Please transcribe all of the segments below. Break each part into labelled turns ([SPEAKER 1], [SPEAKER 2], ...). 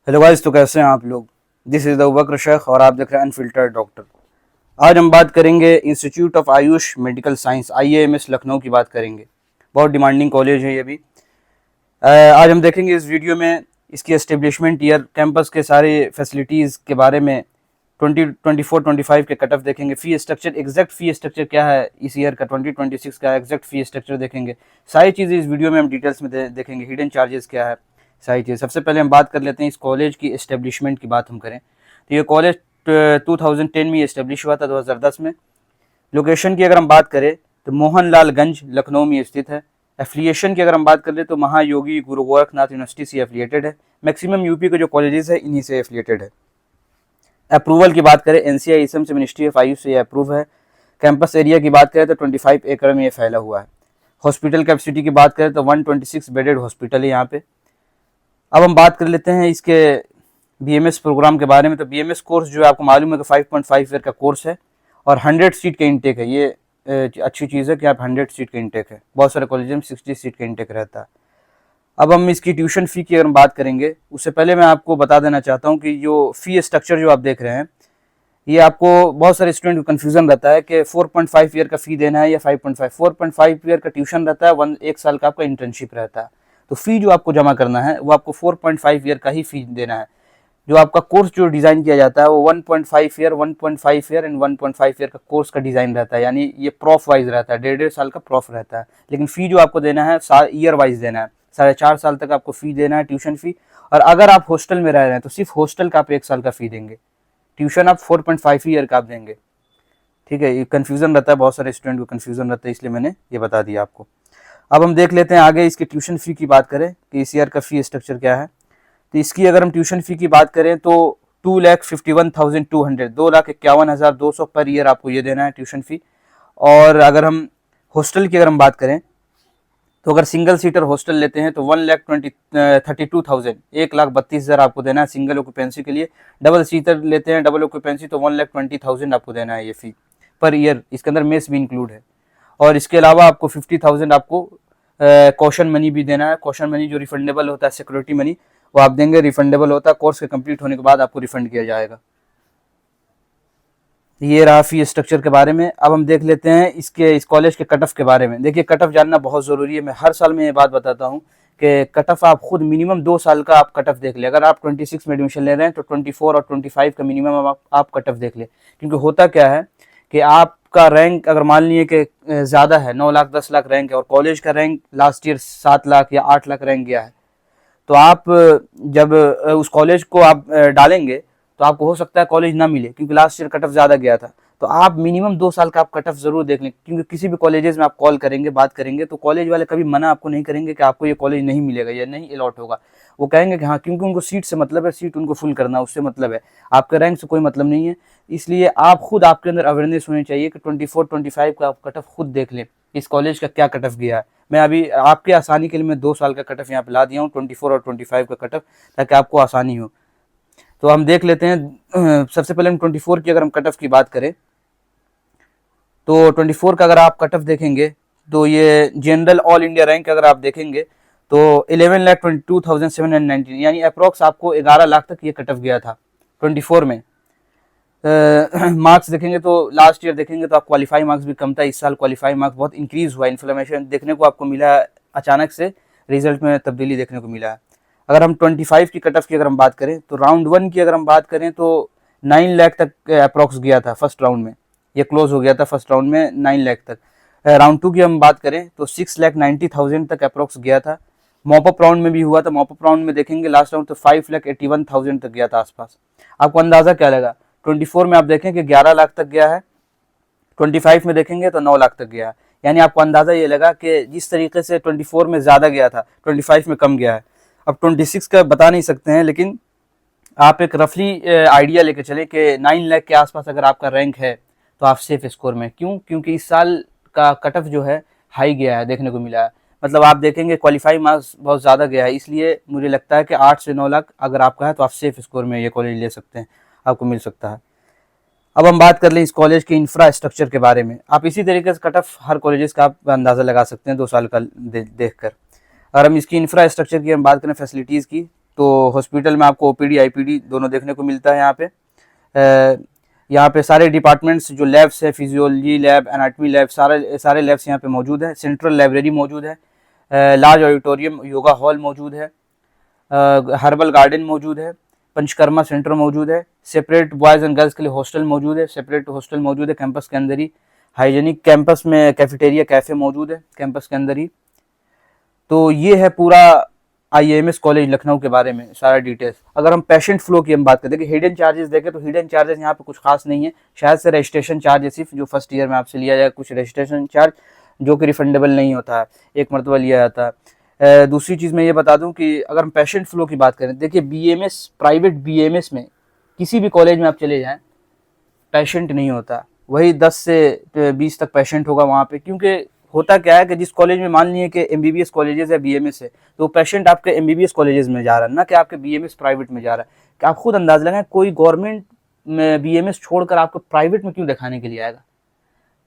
[SPEAKER 1] Hello guys, तो कैसे हैं आप लोग। दिस इज़ द वक्र शेख और आप देख रहे हैं अनफिल्टर्ड डॉक्टर। आज हम बात करेंगे institute of Ayush medical science IAMS Lucknow की बात करेंगे। बहुत डिमांडिंग कॉलेज है ये भी। आज हम देखेंगे इस वीडियो में इसकी एस्टेब्लिशमेंट ईयर, कैंपस के सारे फैसिलिटीज़ के बारे में, 2024-25 के कट ऑफ देखेंगे। Fee structure, exact fee structure क्या है इस ईयर का, 2026 का एग्जैक्ट फ़ी स्ट्रक्चर देखेंगे। सारी चीज़ें इस वीडियो में हम डिटेल्स में देखेंगे। हिडन चार्जेस क्या है, सारी चीज़। सबसे पहले हम बात कर लेते हैं इस कॉलेज की इस्टेब्लिशमेंट की बात हम करें तो ये कॉलेज 2010 में इस्टेब्लिश हुआ था, 2010 में। लोकेशन की अगर हम बात करें तो मोहनलालगंज लखनऊ में स्थित है। एफिलिएशन की अगर हम बात कर ले तो महायोगी गुरु गोरखनाथ यूनिवर्सिटी से एफिलिएटेड है। मैक्सिमम यूपी के जो कॉलेजेस है इन्हीं से एफिलिएटेड है। अप्रूवल की बात करें NCI से, मिनिस्ट्री ऑफ आयुष से ये अप्रूव है। कैंपस एरिया की बात करें तो 25 एकड़ में ये फैला हुआ है। हॉस्पिटल कैपेसिटी की बात करें तो 126 बेडेड हॉस्पिटल है यहाँ पे। अब हम बात कर लेते हैं इसके BMS प्रोग्राम के बारे में। तो BMS कोर्स जो है आपको मालूम है कि 5.5 ईयर का कोर्स है और 100 सीट का इंटेक है। ये अच्छी चीज़ है कि आप 100 सीट का इंटेक है। बहुत सारे कॉलेज में 60 सीट का इंटेक रहता है। अब हम इसकी ट्यूशन फ़ी की अगर हम बात करेंगे, उससे पहले मैं आपको बता देना चाहता हूँ कि जो फ़ी स्ट्रक्चर जो आप देख रहे हैं, ये आपको बहुत सारे स्टूडेंट को कन्फ्यूज़न रहता है कि 4.5 ईयर का फ़ी देना है या 5.5। 4.5 ईयर का ट्यूशन रहता है, एक साल का आपका इंटर्नशिप रहता है। तो फ़ी जो आपको जमा करना है वो आपको 4.5 ईयर का ही फ़ी देना है। जो आपका कोर्स जो डिज़ाइन किया जाता है वो 1.5 ईयर, 1.5 ईयर एंड 1.5 ईयर का कोर्स का डिज़ाइन रहता है। यानी ये प्रॉफ वाइज रहता है, 1.5 साल का प्रॉफ रहता है। लेकिन फ़ी जो आपको देना है ईयर वाइज देना है। 4.5 साल तक आपको फ़ी देना है, ट्यूशन फ़ी। और अगर आप हॉस्टल में रह रहे हैं तो सिर्फ हॉस्टल का आप 1 साल का फ़ी देंगे। ट्यूशन आप 4.5 ईयर का आप देंगे। ठीक है, ये कन्फ्यूज़न रहता है, बहुत सारे स्टूडेंट को कन्फ्यूज़न रहता है, इसलिए मैंने ये बता दिया आपको। अब हम देख लेते हैं आगे इसके ट्यूशन फ़ी की बात करें कि इस ईयर का फ़ी स्ट्रक्चर क्या है। तो इसकी अगर हम ट्यूशन फ़ी की बात करें तो 2,51,200, 2,51,200 पर ईयर आपको ये देना है ट्यूशन फ़ी। और अगर हम हॉस्टल की अगर हम बात करें तो अगर सिंगल सीटर हॉस्टल लेते हैं तो 1,32,000, 1,32,000 आपको देना है सिंगल ऑक्यूपेंसी के लिए। डबल सीटर लेते हैं, डबल ऑक्यूपेंसी, तो 1,20,000 आपको देना है ये फ़ी पर ईयर। इसके अंदर मेस भी इंक्लूड है। और इसके अलावा आपको 50,000 आपको कॉशन मनी भी देना है। कॉशन मनी जो रिफंडेबल होता है, सिक्योरिटी मनी, वो आप देंगे, रिफंडेबल होता है। कोर्स के कंप्लीट होने के बाद आपको रिफंड किया जाएगा। ये रहा फी स्ट्रक्चर के बारे में। अब हम देख लेते हैं इस कॉलेज के कट ऑफ के बारे में। देखिए, कट ऑफ जानना बहुत ज़रूरी है। मैं हर साल में ये बात बताता हूँ कि कट ऑफ आप खुद मिनिमम 2 साल का आप कट ऑफ देख ले। अगर आप 26 में एडमिशन ले रहे हैं तो 24 और 25 का मिनिमम आप कट ऑफ देख ले। क्योंकि होता क्या है कि आपका रैंक अगर मान लिए कि ज़्यादा है, 9 लाख 10 लाख रैंक है, और कॉलेज का रैंक लास्ट ईयर 7 लाख या 8 लाख रैंक गया है, तो आप जब उस कॉलेज को आप डालेंगे तो आपको हो सकता है कॉलेज ना मिले, क्योंकि लास्ट ईयर कट ऑफ ज़्यादा गया था। तो आप मिनिमम 2 साल का आप कट ऑफ ज़रूर देख लें। क्योंकि किसी भी कॉलेजेस में आप कॉल करेंगे, बात करेंगे, तो कॉलेज वाले कभी मना आपको नहीं करेंगे कि आपको ये कॉलेज नहीं मिलेगा या नहीं अलॉट होगा। वो कहेंगे कि हाँ, क्योंकि उनको सीट से मतलब है, सीट उनको फुल करना, उससे मतलब है, आपके रैंक से कोई मतलब नहीं है। इसलिए आप खुद, आपके अंदर अवेयरनेस होनी चाहिए कि 24-25 का आप कट ऑफ खुद देख लें, इस कॉलेज का क्या कट ऑफ गया है। मैं अभी आपके आसानी के लिए मैं 2 साल का कट ऑफ यहाँ पे ला दिया हूँ, 24 और 25 का कट ऑफ, ताकि आपको आसानी हो। तो हम देख लेते हैं। सबसे पहले हम 24 की अगर हम कट ऑफ की बात करें तो 24 का अगर आप कट ऑफ देखेंगे तो ये जनरल ऑल इंडिया रैंक अगर आप देखेंगे तो 11,22,719, यानी अप्रोक्स आपको 11 लाख तक ये कट ऑफ गया था 24 में। मार्क्स देखेंगे तो लास्ट ईयर देखेंगे तो आप क्वालिफाई मार्क्स भी कम था। इस साल क्वालिफाई मार्क्स बहुत इंक्रीज हुआ, इन्फ्लेमेशन देखने को आपको मिला है, अचानक से रिजल्ट में तब्दीली देखने को मिला है। अगर हम 25 की कट ऑफ की अगर हम बात करें तो राउंड 1 की अगर हम बात करें तो 9 लाख तक अप्रोक्स गया था फर्स्ट राउंड में। ये क्लोज हो गया था फर्स्ट राउंड में 9 लाख तक। राउंड 2 की हम बात करें तो 6,90,000 तक अप्रोक्स गया था। मॉपअप राउंड में भी हुआ था। मॉपअप राउंड में देखेंगे लास्ट राउंड तो 5,81,000 तक गया था आसपास। आपको अंदाजा क्या लगा? 24 में आप देखें कि 11 लाख तक गया है, 25 में देखेंगे तो 9 लाख तक गया है। यानी आपको अंदाजा ये लगा कि जिस तरीके से 24 में ज़्यादा गया था, 25 में कम गया है। अब 26 का बता नहीं सकते हैं, लेकिन आप एक रफली आइडिया लेके चले कि 9 लाख के आसपास अगर आपका रैंक है तो आप सेफ स्कोर में। क्यों? क्योंकि इस साल का कट ऑफ जो है हाई गया है, देखने को मिला है। मतलब आप देखेंगे क्वालिफाई मार्क्स बहुत ज़्यादा गया है, इसलिए मुझे लगता है कि 8 से 9 लाख अगर आपका है तो आप सेफ स्कोर में ये कॉलेज ले सकते हैं, आपको मिल सकता है। अब हम बात कर लें इस कॉलेज के इंफ्रास्ट्रक्चर के बारे में। आप इसी तरीके से कट ऑफ हर कॉलेजेस का आप अंदाज़ा लगा सकते हैं 2 साल का देखकर। अगर हम इसकी इंफ्रास्ट्रक्चर की हम बात करें, फैसिलिटीज़ की, तो हॉस्पिटल में आपको ओपीडी आईपीडी दोनों देखने को मिलता है यहाँ पे। यहाँ पे सारे डिपार्टमेंट्स जो लैब्स है, फिजियोलॉजी लैब, एनाटमी लैब, सारे लैब्स यहाँ पे मौजूद है। सेंट्रल लाइब्रेरी मौजूद है, लार्ज ऑडिटोरियम, योगा हॉल मौजूद है, हर्बल गार्डन मौजूद है, पंचकर्मा सेंटर मौजूद है, सेपरेट बॉयज़ एंड गर्ल्स के लिए हॉस्टल मौजूद है, सेपरेट हॉस्टल मौजूद है कैंपस के अंदर ही, हाइजीनिक कैंपस में कैफेटेरिया कैफ़े मौजूद है कैंपस के अंदर ही। तो ये है पूरा आईएएमएस कॉलेज लखनऊ के बारे में सारा डिटेल्स। अगर हम पेशेंट फ्लो की हम बात करते हैं कि हिडन चार्जेस देखें तो हिडन चार्जेस यहाँ पे कुछ खास नहीं है, शायद से रजिस्ट्रेशन चार्ज सिर्फ जो फर्स्ट ईयर में आपसे लिया जाए, कुछ रजिस्ट्रेशन चार्ज जो कि रिफंडेबल नहीं होता है, एक मरतबा लिया जाता है। दूसरी चीज़ मैं ये बता दूं कि अगर हम पेशेंट फ्लो की बात करें, देखिए बीएमएस, प्राइवेट बीएमएस में किसी भी कॉलेज में आप चले जाएं पेशेंट नहीं होता, वही 10 से 20 तक पेशेंट होगा वहाँ पे। क्योंकि होता क्या है कि जिस कॉलेज में मान लीजिए कि एमबीबीएस कॉलेजेस है, बीएमएस है, तो पेशेंट आपके एमबीबीएस कॉलेजेस में जा रहा है, ना कि आपके बीएमएस प्राइवेट में जा रहा है। कि आप खुद अंदाज लगाएं, कोई गवर्नमेंट में बीएमएस छोड़कर आपको प्राइवेट में क्यों दिखाने के लिए आएगा।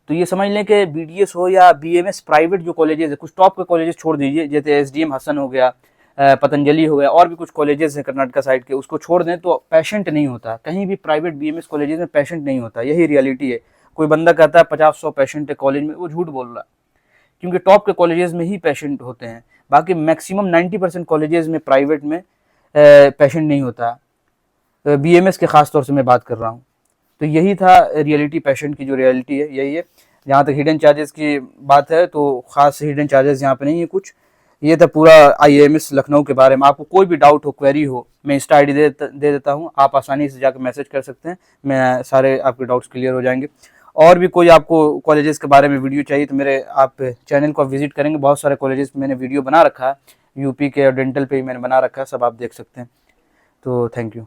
[SPEAKER 1] तो ये समझ लें कि बीडीएस हो या बीएमएस, प्राइवेट जो कॉलेजेस है, कुछ टॉप के कॉलेजेस छोड़ दीजिए, जैसे एसडीएम हसन हो गया, पतंजलि हो गया, और भी कुछ कॉलेजेस हैं कर्नाटका साइड के, उसको छोड़ दें तो पेशेंट नहीं होता कहीं भी। प्राइवेट बीएमएस कॉलेजेस में पेशेंट नहीं होता, यही रियलिटी है। कोई बंदा कहता है 50-100 पेशेंट है कॉलेज में, वो झूठ बोल रहा है, क्योंकि टॉप के कॉलेजेस में ही पेशेंट होते हैं। बाकी मैक्सिमम 90% कॉलेजेस में प्राइवेट में पेशेंट नहीं होता, बीएमएस के खास तौर से मैं बात कर रहा हूँ। तो यही था रियलिटी, पेशेंट की जो रियलिटी है यही है। जहाँ तक हिडन चार्जेस की बात है तो खास हिडन चार्जेस यहाँ पे नहीं है कुछ। ये था पूरा आईएएमएस लखनऊ के बारे में। आपको कोई भी डाउट हो, क्वेरी हो, मैं इंस्टा आईडी दे देता हूँ, आप आसानी से जाकर मैसेज कर सकते हैं, मैं सारे आपके डाउट्स क्लियर हो जाएंगे। और भी कोई आपको कॉलेजेस के बारे में वीडियो चाहिए तो मेरे आप चैनल को विजिट करेंगे, बहुत सारे कॉलेजेस मैंने वीडियो बना रखा है, यूपी के और डेंटल पे ही मैंने बना रखा है, सब आप देख सकते हैं। तो थैंक यू।